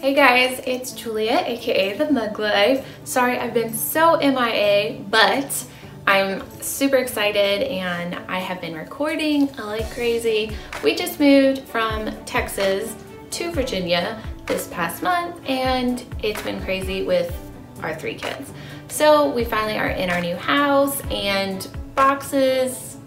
Hey guys, it's Julia, aka The Mug Life. Sorry I've been so MIA, but I'm super excited and I have been recording like crazy. We just moved from Texas to Virginia this past month and it's been crazy with our 3 kids. So we finally are in our new house and boxes,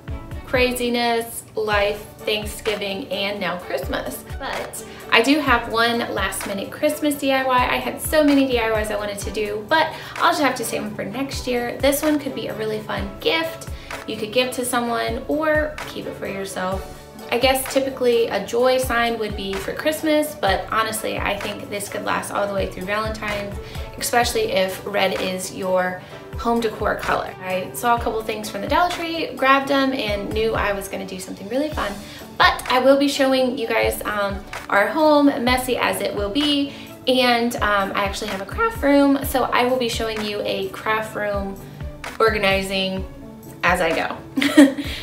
craziness, life, Thanksgiving, and now Christmas. But I do have one last minute Christmas DIY. I had so many DIYs I wanted to do, but I'll just have to save them for next year. This one could be a really fun gift. You could give to someone or keep it for yourself. I guess typically a joy sign would be for Christmas, but honestly, I think this could last all the way through Valentine's, especially if red is your home decor color. I saw a couple things from the Dollar Tree, grabbed them, and knew I was gonna do something really fun. But I will be showing you guys our home, messy as it will be, and I actually have a craft room, so I will be showing you a craft room organizing as I go.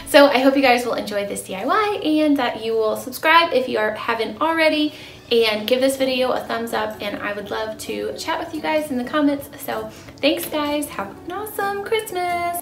So I hope you guys will enjoy this DIY and that you will subscribe if you haven't already, and give this video a thumbs up, and I would love to chat with you guys in the comments. So thanks guys, have an awesome Christmas.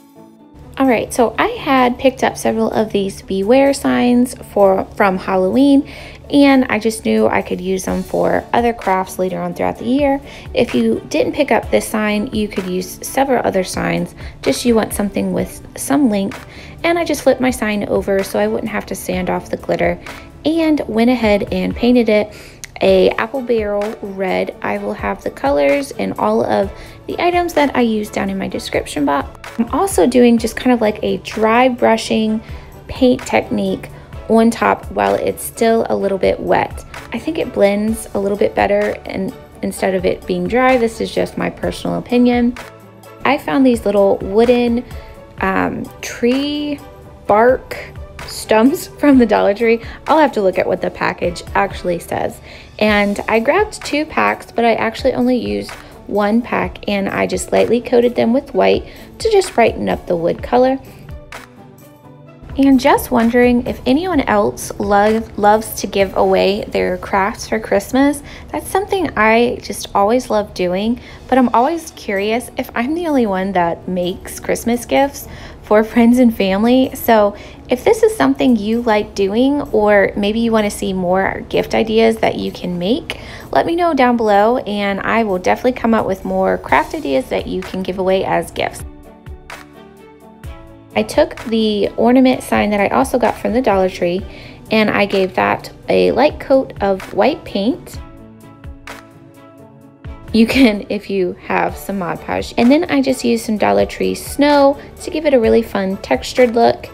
All right, so I had picked up several of these beware signs from Halloween, and I just knew I could use them for other crafts later on throughout the year. If you didn't pick up this sign, you could use several other signs, just you want something with some length. And I just flipped my sign over so I wouldn't have to sand off the glitter, and went ahead and painted it a apple barrel red. I will have the colors and all of the items that I use down in my description box. I'm also doing just kind of like a dry brushing paint technique on top while it's still a little bit wet. I think it blends a little bit better, and instead of it being dry, this is just my personal opinion. I found these little wooden tree bark stumps from the Dollar Tree. I'll have to look at what the package actually says. And I grabbed 2 packs, but I actually only used 1 pack, and I just lightly coated them with white to just brighten up the wood color. And just wondering if anyone else loves to give away their crafts for Christmas. That's something I just always love doing, but I'm always curious if I'm the only one that makes Christmas gifts for friends and family. So if this is something you like doing, or maybe you want to see more gift ideas that you can make, let me know down below, and I will definitely come up with more craft ideas that you can give away as gifts. I took the ornament sign that I also got from the Dollar Tree, and I gave that a light coat of white paint. You can if you have some Mod Podge. And then I just used some Dollar Tree snow to give it a really fun textured look.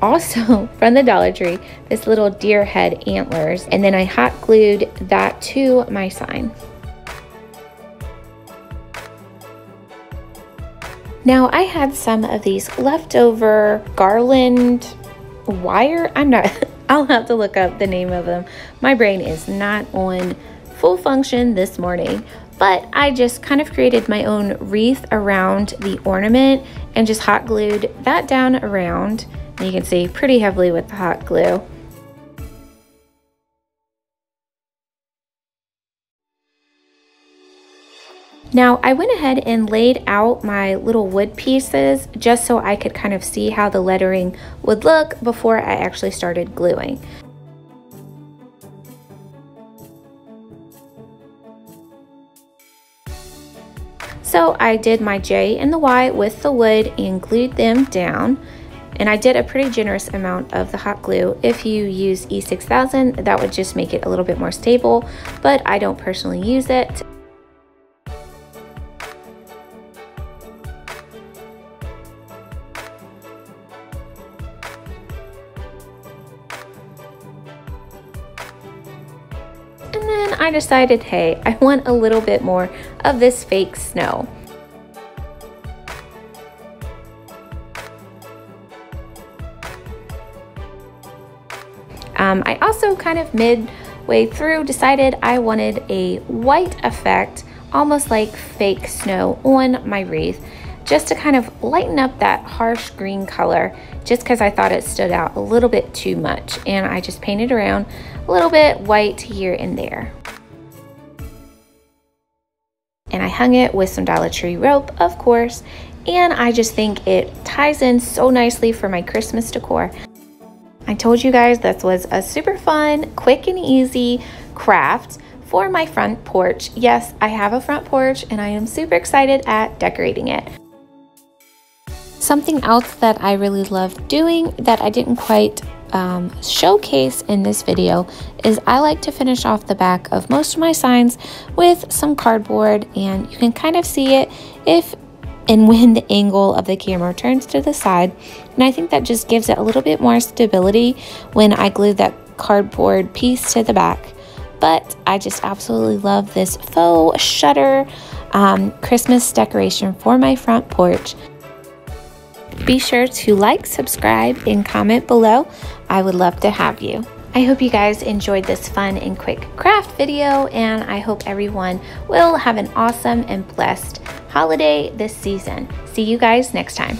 Also from the Dollar Tree, this little deer head antlers, and then I hot glued that to my sign. Now I had some of these leftover Garland wire. I'll have to look up the name of them. My brain is not on full function this morning, but I just kind of created my own wreath around the ornament and just hot glued that down around. And you can see pretty heavily with the hot glue. Now I went ahead and laid out my little wood pieces just so I could kind of see how the lettering would look before I actually started gluing. So I did my J and the Y with the wood and glued them down. And I did a pretty generous amount of the hot glue. If you use E6000, that would just make it a little bit more stable, but I don't personally use it. And then I decided, hey, I want a little bit more of this fake snow. I also kind of midway through decided I wanted a white effect, almost like fake snow on my wreath. just to kind of lighten up that harsh green color, just because I thought it stood out a little bit too much. And I just painted around a little bit white here and there. And I hung it with some Dollar Tree rope, of course, and I just think it ties in so nicely for my Christmas decor. I told you guys this was a super fun, quick and easy craft for my front porch. Yes, I have a front porch and I am super excited at decorating it. Something else that I really love doing that I didn't quite showcase in this video is I like to finish off the back of most of my signs with some cardboard, and you can kind of see it if and when the angle of the camera turns to the side, and I think that just gives it a little bit more stability when I glue that cardboard piece to the back. But I just absolutely love this faux shutter Christmas decoration for my front porch. Be sure to like, subscribe, and comment below. I would love to have you. I hope you guys enjoyed this fun and quick craft video, and I hope everyone will have an awesome and blessed holiday this season. See you guys next time.